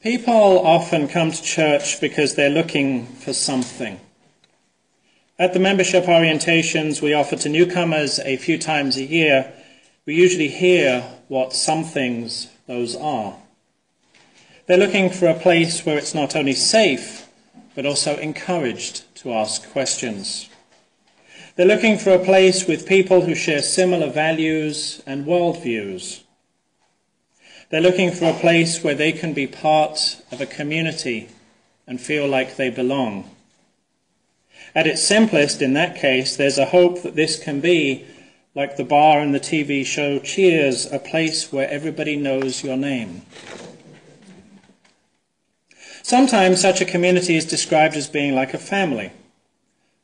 People often come to church because they're looking for something. At the membership orientations we offer to newcomers a few times a year, we usually hear what some things those are. They're looking for a place where it's not only safe, but also encouraged to ask questions. They're looking for a place with people who share similar values and worldviews. They're looking for a place where they can be part of a community and feel like they belong. At its simplest, in that case, there's a hope that this can be, like the bar in the TV show Cheers, a place where everybody knows your name. Sometimes such a community is described as being like a family,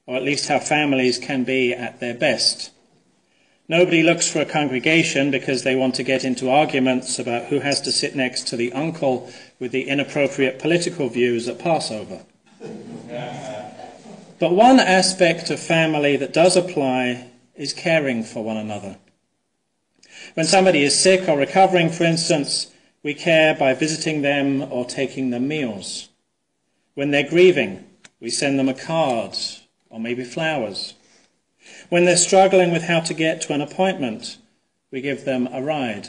or at least how families can be at their best. Nobody looks for a congregation because they want to get into arguments about who has to sit next to the uncle with the inappropriate political views at Passover. But one aspect of family that does apply is caring for one another. When somebody is sick or recovering, for instance, we care by visiting them or taking them meals. When they're grieving, we send them a card or maybe flowers. When they're struggling with how to get to an appointment, we give them a ride.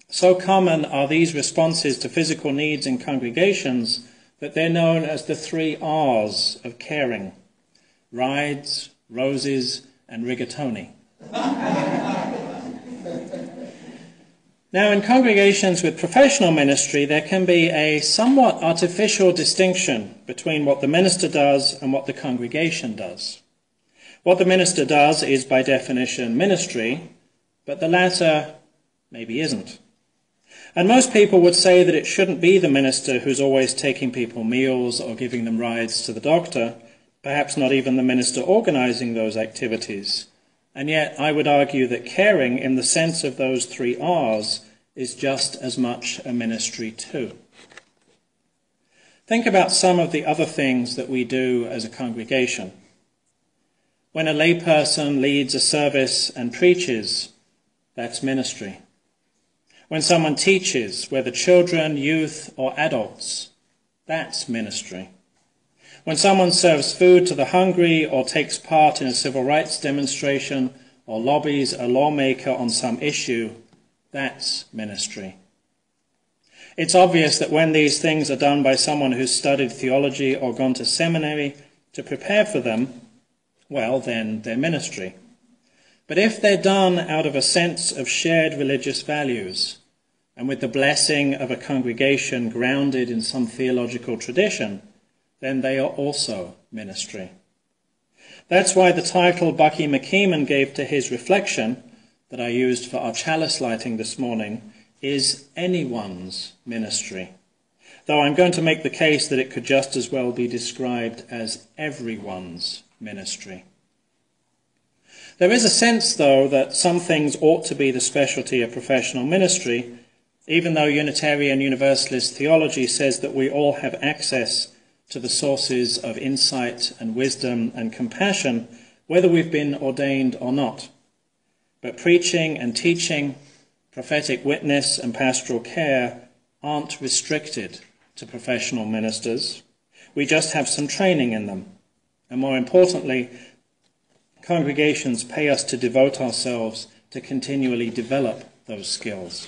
So common are these responses to physical needs in congregations that they're known as the 3 R's of caring: rides, roses, and rigatoni. Now, in congregations with professional ministry, there can be a somewhat artificial distinction between what the minister does and what the congregation does. What the minister does is, by definition, ministry, but the latter maybe isn't. And most people would say that it shouldn't be the minister who's always taking people meals or giving them rides to the doctor, perhaps not even the minister organizing those activities. And yet I would argue that caring in the sense of those 3 R's is just as much a ministry too. Think about some of the other things that we do as a congregation. When a layperson leads a service and preaches, that's ministry. When someone teaches, whether children, youth, or adults, that's ministry. When someone serves food to the hungry or takes part in a civil rights demonstration or lobbies a lawmaker on some issue, that's ministry. It's obvious that when these things are done by someone who's studied theology or gone to seminary to prepare for them, well, then they're ministry. But if they're done out of a sense of shared religious values and with the blessing of a congregation grounded in some theological tradition, then they are also ministry. That's why the title Bucky McKeeman gave to his reflection, that I used for our chalice lighting this morning, is anyone's ministry. Though I'm going to make the case that it could just as well be described as everyone's ministry. There is a sense, though, that some things ought to be the specialty of professional ministry, even though Unitarian Universalist theology says that we all have access to the sources of insight and wisdom and compassion, whether we've been ordained or not. But preaching and teaching, prophetic witness and pastoral care aren't restricted to professional ministers. We just have some training in them. And more importantly, congregations pay us to devote ourselves to continually develop those skills.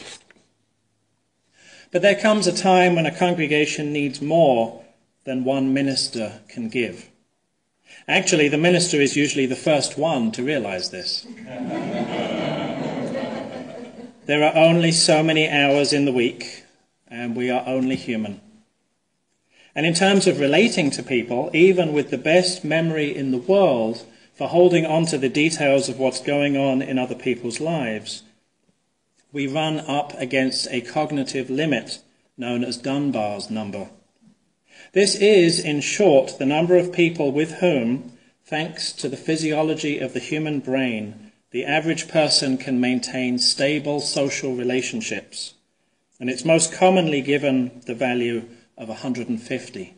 But there comes a time when a congregation needs more than one minister can give. Actually, the minister is usually the first one to realize this. There are only so many hours in the week, and we are only human. And in terms of relating to people, even with the best memory in the world for holding on to the details of what's going on in other people's lives, we run up against a cognitive limit known as Dunbar's number. This is, in short, the number of people with whom, thanks to the physiology of the human brain, the average person can maintain stable social relationships. And it's most commonly given the value of 150.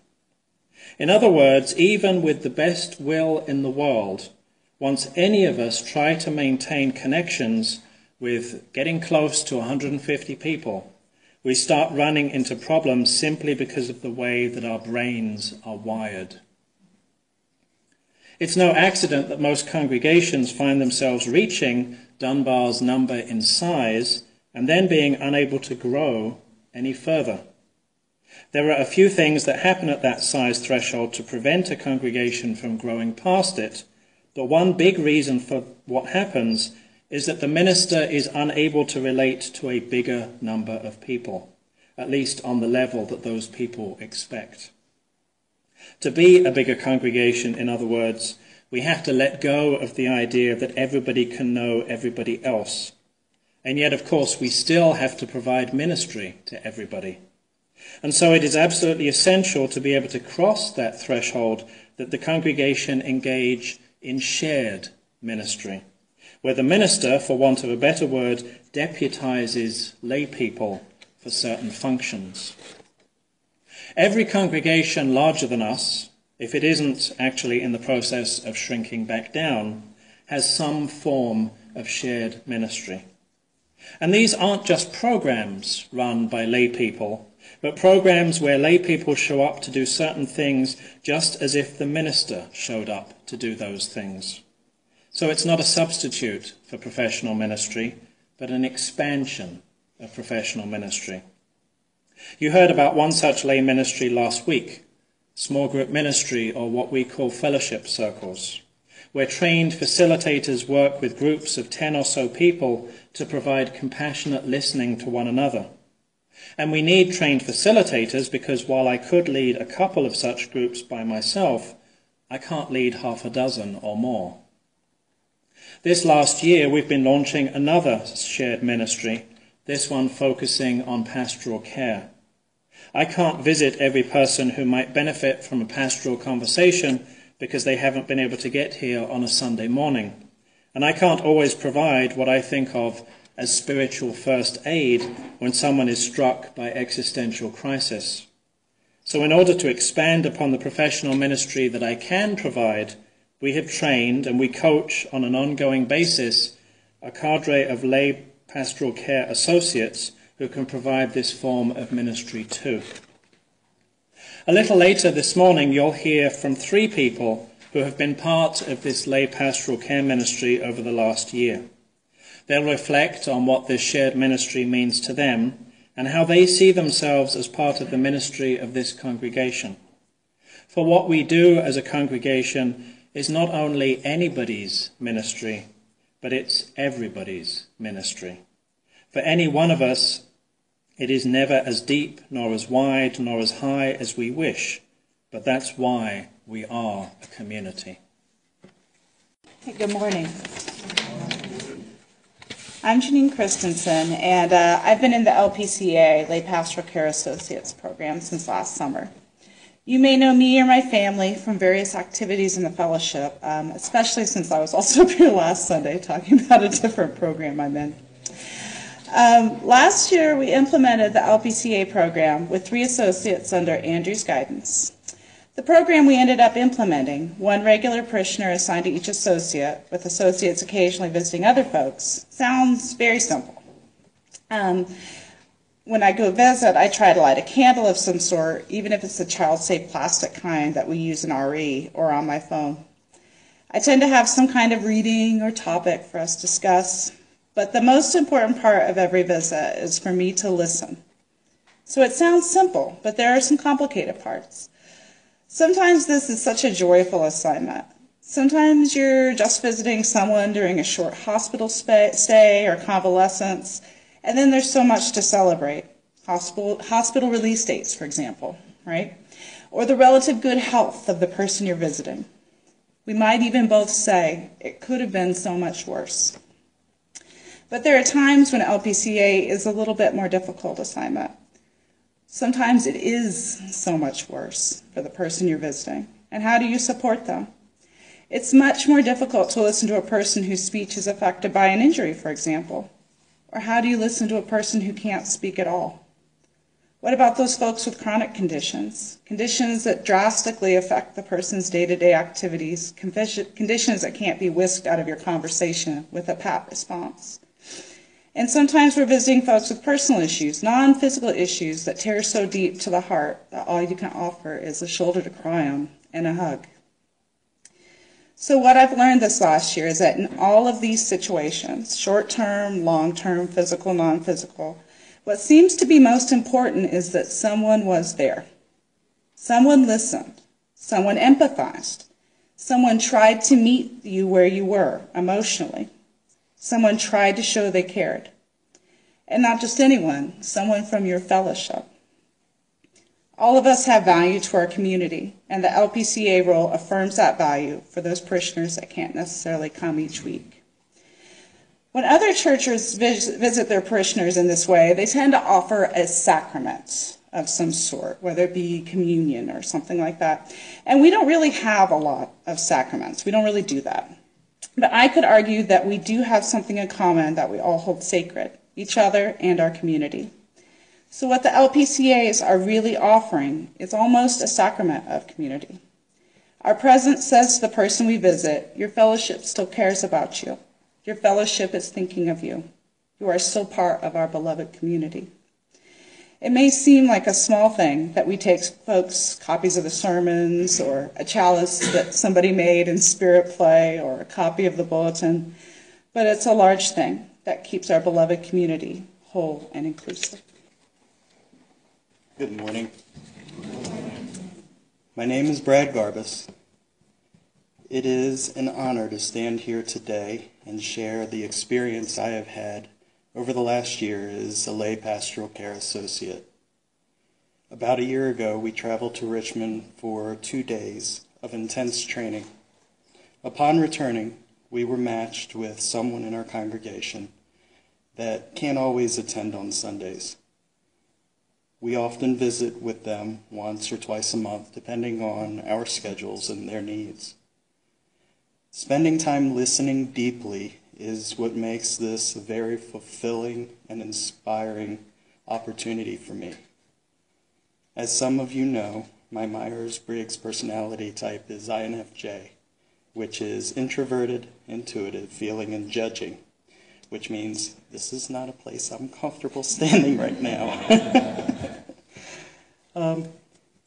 In other words, even with the best will in the world, once any of us try to maintain connections with getting close to 150 people, we start running into problems simply because of the way that our brains are wired. It's no accident that most congregations find themselves reaching Dunbar's number in size and then being unable to grow any further. There are a few things that happen at that size threshold to prevent a congregation from growing past it, but one big reason for what happens is that the minister is unable to relate to a bigger number of people, at least on the level that those people expect. To be a bigger congregation, in other words, we have to let go of the idea that everybody can know everybody else. And yet, of course, we still have to provide ministry to everybody. And so it is absolutely essential to be able to cross that threshold that the congregation engage in shared ministry, where the minister, for want of a better word, deputizes lay people for certain functions. Every congregation larger than us, if it isn't actually in the process of shrinking back down, has some form of shared ministry. And these aren't just programs run by lay people, but programs where lay people show up to do certain things just as if the minister showed up to do those things. So it's not a substitute for professional ministry, but an expansion of professional ministry. You heard about one such lay ministry last week, small group ministry, or what we call fellowship circles, where trained facilitators work with groups of 10 or so people to provide compassionate listening to one another. And we need trained facilitators because while I could lead a couple of such groups by myself, I can't lead half a dozen or more. This last year, we've been launching another shared ministry, this one focusing on pastoral care. I can't visit every person who might benefit from a pastoral conversation because they haven't been able to get here on a Sunday morning. And I can't always provide what I think of as spiritual first aid when someone is struck by existential crisis. So in order to expand upon the professional ministry that I can provide, we have trained and we coach on an ongoing basis a cadre of lay pastoral care associates who can provide this form of ministry too. A little later this morning, you'll hear from 3 people who have been part of this lay pastoral care ministry over the last year. They'll reflect on what this shared ministry means to them and how they see themselves as part of the ministry of this congregation. For what we do as a congregation is not only anybody's ministry, but it's everybody's ministry. For any one of us, it is never as deep, nor as wide, nor as high as we wish, but that's why we are a community. Hey, good morning. I'm Janine Christensen, and I've been in the LPCA, Lay Pastoral Care Associates program, since last summer. You may know me or my family from various activities in the fellowship, especially since I was also up here last Sunday talking about a different program I'm in. Last year, we implemented the LPCA program with 3 associates under Andrew's guidance. The program we ended up implementing, one regular parishioner assigned to each associate, with associates occasionally visiting other folks, sounds very simple. When I go visit, I try to light a candle of some sort, even if it's the child-safe plastic kind that we use in RE or on my phone. I tend to have some kind of reading or topic for us to discuss, but the most important part of every visit is for me to listen. So it sounds simple, but there are some complicated parts. Sometimes this is such a joyful assignment. Sometimes you're just visiting someone during a short hospital stay or convalescence, and then there's so much to celebrate. Hospital release dates, for example, right? Or the relative good health of the person you're visiting. We might even both say, it could have been so much worse. But there are times when LPCA is a little bit more difficult assignment. Sometimes it is so much worse for the person you're visiting. And how do you support them? It's much more difficult to listen to a person whose speech is affected by an injury, for example. Or how do you listen to a person who can't speak at all? What about those folks with chronic conditions? Conditions that drastically affect the person's day-to-day activities, conditions that can't be whisked out of your conversation with a pat response. And sometimes we're visiting folks with personal issues, non-physical issues that tear so deep to the heart that all you can offer is a shoulder to cry on and a hug. So what I've learned this last year is that in all of these situations, short-term, long-term, physical, non-physical, what seems to be most important is that someone was there. Someone listened. Someone empathized. Someone tried to meet you where you were emotionally. Someone tried to show they cared. And not just anyone, someone from your fellowship. All of us have value to our community, and the LPCA role affirms that value for those parishioners that can't necessarily come each week. When other churches visit their parishioners in this way, they tend to offer a sacrament of some sort, whether it be communion or something like that. And we don't really have a lot of sacraments. We don't really do that. But I could argue that we do have something in common that we all hold sacred, each other and our community. So what the LPCAs are really offering is almost a sacrament of community. Our presence says to the person we visit, your fellowship still cares about you. Your fellowship is thinking of you. You are still part of our beloved community. It may seem like a small thing that we take folks copies of the sermons or a chalice that somebody made in spirit play or a copy of the bulletin, but it's a large thing that keeps our beloved community whole and inclusive. Good morning. My name is Brad Garbus. It is an honor to stand here today and share the experience I have had over the last year as a lay pastoral care associate. About a year ago, we traveled to Richmond for 2 days of intense training. Upon returning, we were matched with someone in our congregation that can't always attend on Sundays. We often visit with them once or twice a month, depending on our schedules and their needs. Spending time listening deeply is what makes this a very fulfilling and inspiring opportunity for me. As some of you know, my Myers-Briggs personality type is INFJ, which is introverted, intuitive, feeling, and judging, which means this is not a place I'm comfortable standing right now.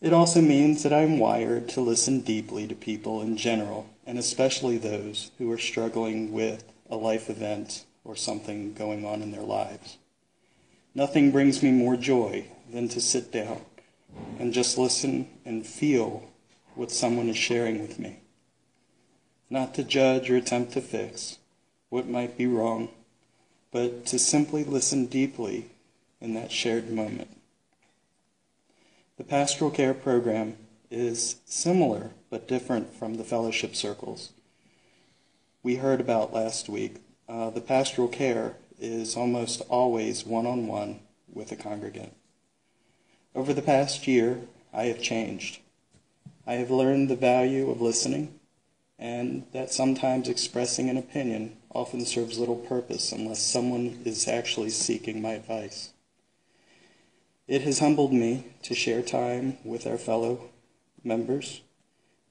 It also means that I'm wired to listen deeply to people in general, and especially those who are struggling with a life event or something going on in their lives. Nothing brings me more joy than to sit down and just listen and feel what someone is sharing with me. Not to judge or attempt to fix what might be wrong, but to simply listen deeply in that shared moment. The pastoral care program is similar but different from the fellowship circles we heard about last week. The pastoral care is almost always one-on-one with a congregant. Over the past year, I have changed. I have learned the value of listening, and that sometimes expressing an opinion often serves little purpose unless someone is actually seeking my advice. It has humbled me to share time with our fellow members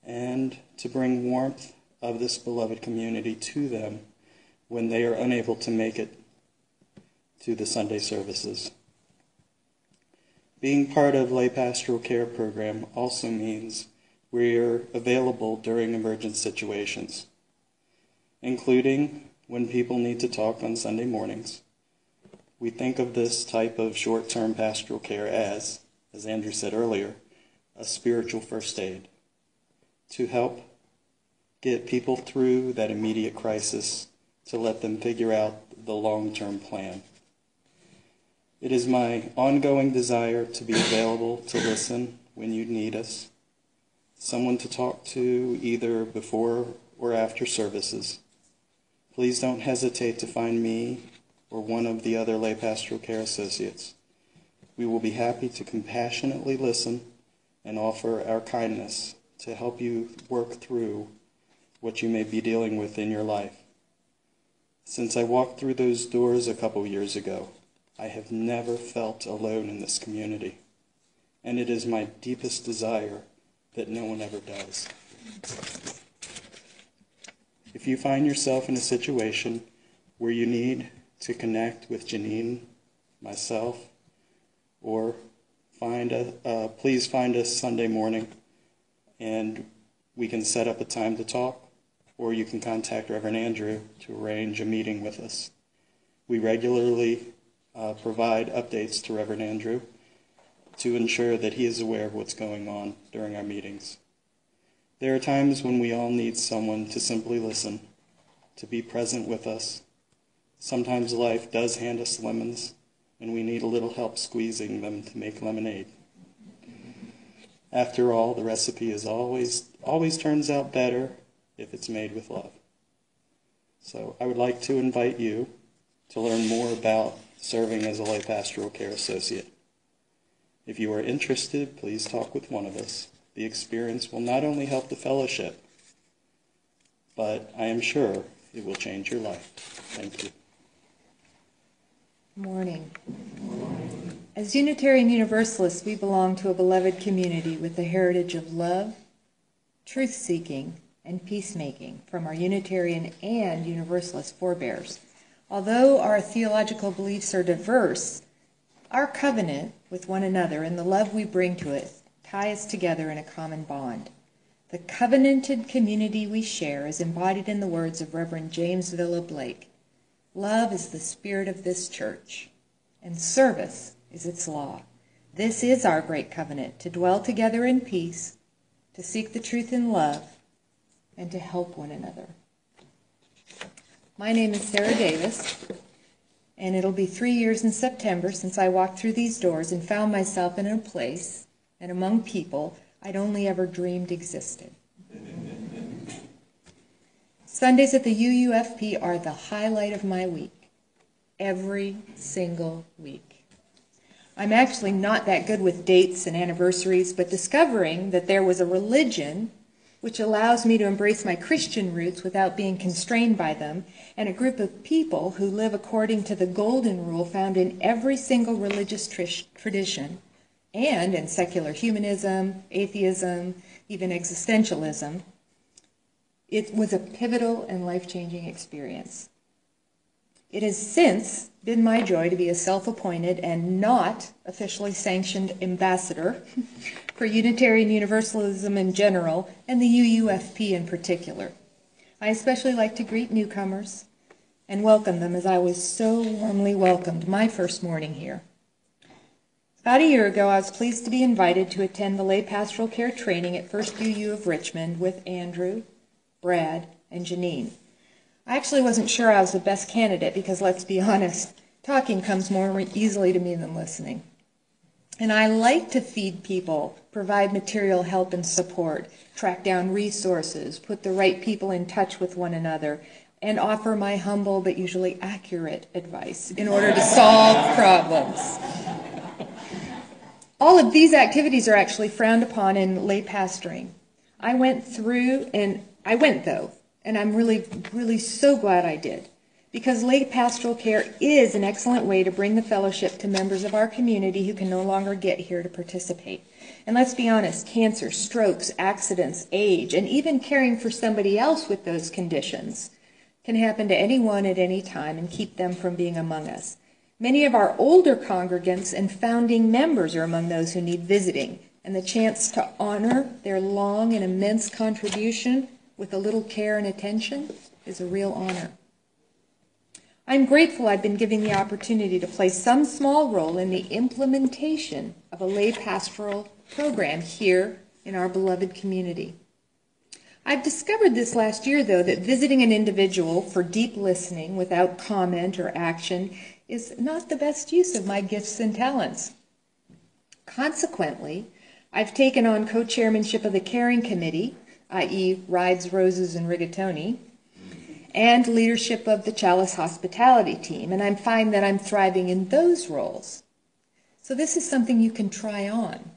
and to bring warmth of this beloved community to them when they are unable to make it to the Sunday services. Being part of lay pastoral care program also means we're available during emergent situations, including when people need to talk on Sunday mornings. We think of this type of short-term pastoral care as Andrew said earlier, a spiritual first aid to help get people through that immediate crisis, to let them figure out the long-term plan. It is my ongoing desire to be available to listen when you need us, someone to talk to either before or after services. Please don't hesitate to find me or one of the other lay pastoral care associates. We will be happy to compassionately listen and offer our kindness to help you work through what you may be dealing with in your life. Since I walked through those doors a couple years ago, I have never felt alone in this community, and it is my deepest desire that no one ever does. If you find yourself in a situation where you need to connect with Janine, myself, or please find us Sunday morning, and we can set up a time to talk, or you can contact Reverend Andrew to arrange a meeting with us. We regularly provide updates to Reverend Andrew to ensure that he is aware of what's going on during our meetings. There are times when we all need someone to simply listen, to be present with us. Sometimes life does hand us lemons, and we need a little help squeezing them to make lemonade. After all, the recipe always turns out better if it's made with love. So I would like to invite you to learn more about serving as a lay pastoral care associate. If you are interested, please talk with one of us. The experience will not only help the fellowship, but I am sure it will change your life. Thank you. Morning. As Unitarian Universalists, we belong to a beloved community with a heritage of love, truth-seeking, and peacemaking from our Unitarian and Universalist forebears. Although our theological beliefs are diverse, our covenant with one another and the love we bring to it tie us together in a common bond. The covenanted community we share is embodied in the words of Reverend James Villa Blake. Love is the spirit of this church, and service is its law. This is our great covenant, to dwell together in peace, to seek the truth in love, and to help one another. My name is Sarah Davis, and it'll be 3 years in September since I walked through these doors and found myself in a place and among people I'd only ever dreamed existed. Sundays at the UUFP are the highlight of my week, every single week. I'm actually not that good with dates and anniversaries, but discovering that there was a religion which allows me to embrace my Christian roots without being constrained by them, and a group of people who live according to the golden rule found in every single religious tradition, and in secular humanism, atheism, even existentialism. It was a pivotal and life-changing experience. It has since been my joy to be a self-appointed and not officially sanctioned ambassador for Unitarian Universalism in general and the UUFP in particular. I especially like to greet newcomers and welcome them as I was so warmly welcomed my first morning here. About a year ago, I was pleased to be invited to attend the lay pastoral care training at First UU of Richmond with Andrew, Brad, and Janine. I actually wasn't sure I was the best candidate because, let's be honest, talking comes more easily to me than listening. And I like to feed people, provide material help and support, track down resources, put the right people in touch with one another, and offer my humble but usually accurate advice in order to solve problems. All of these activities are actually frowned upon in lay pastoring. I went though, and I'm really so glad I did, because lay pastoral care is an excellent way to bring the fellowship to members of our community who can no longer get here to participate. And let's be honest, cancer, strokes, accidents, age, and even caring for somebody else with those conditions can happen to anyone at any time and keep them from being among us. Many of our older congregants and founding members are among those who need visiting, and the chance to honor their long and immense contribution with a little care and attention is a real honor. I'm grateful I've been given the opportunity to play some small role in the implementation of a lay pastoral program here in our beloved community. I've discovered this last year, though, that visiting an individual for deep listening without comment or action is not the best use of my gifts and talents. Consequently, I've taken on co-chairmanship of the Caring Committee, i.e. Rides, Roses, and Rigatoni, and leadership of the Chalice Hospitality team, and I find that I'm thriving in those roles. So this is something you can try on,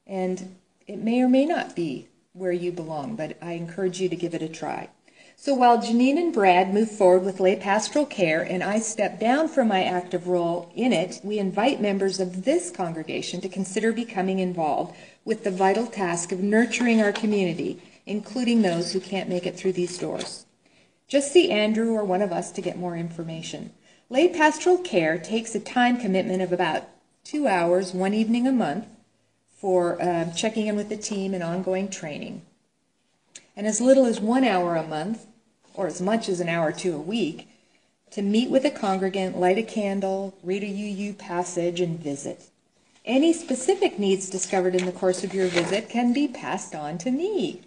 and it may or may not be where you belong, but I encourage you to give it a try. So while Janine and Brad move forward with lay pastoral care and I step down from my active role in it, we invite members of this congregation to consider becoming involved with the vital task of nurturing our community, including those who can't make it through these doors. Just see Andrew or one of us to get more information. Lay pastoral care takes a time commitment of about 2 hours, one evening a month, for checking in with the team and ongoing training. And as little as 1 hour a month, or as much as an hour or two a week, to meet with a congregant, light a candle, read a UU passage, and visit. Any specific needs discovered in the course of your visit can be passed on to me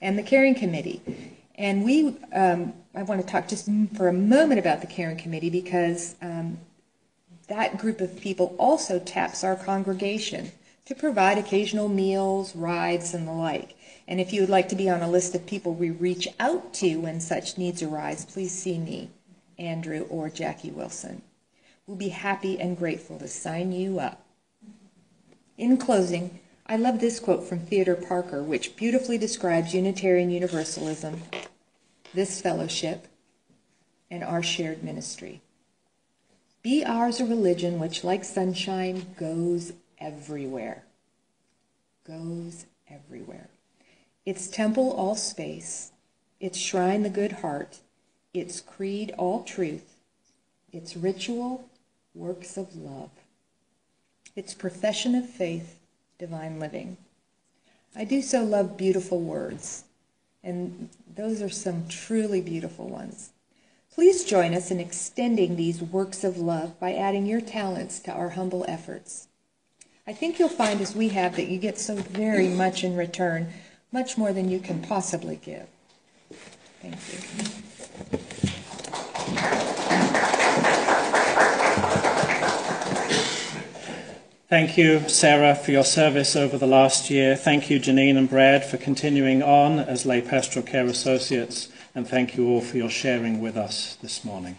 and the caring committee. And I want to talk just for a moment about the caring committee because that group of people also taps our congregation to provide occasional meals, rides, and the like. And if you would like to be on a list of people we reach out to when such needs arise, please see me, Andrew, or Jackie Wilson. We'll be happy and grateful to sign you up. In closing, I love this quote from Theodore Parker, which beautifully describes Unitarian Universalism, this fellowship, and our shared ministry. Be ours a religion which, like sunshine, goes everywhere. Goes everywhere. Its temple all space, its shrine the good heart, its creed all truth, its ritual works of love, its profession of faith divine living. I do so love beautiful words, and those are some truly beautiful ones. Please join us in extending these works of love by adding your talents to our humble efforts. I think you'll find, as we have, that you get so very much in return, much more than you can possibly give. Thank you. Thank you, Sarah, for your service over the last year. Thank you, Janine and Brad, for continuing on as lay pastoral care associates. And thank you all for your sharing with us this morning.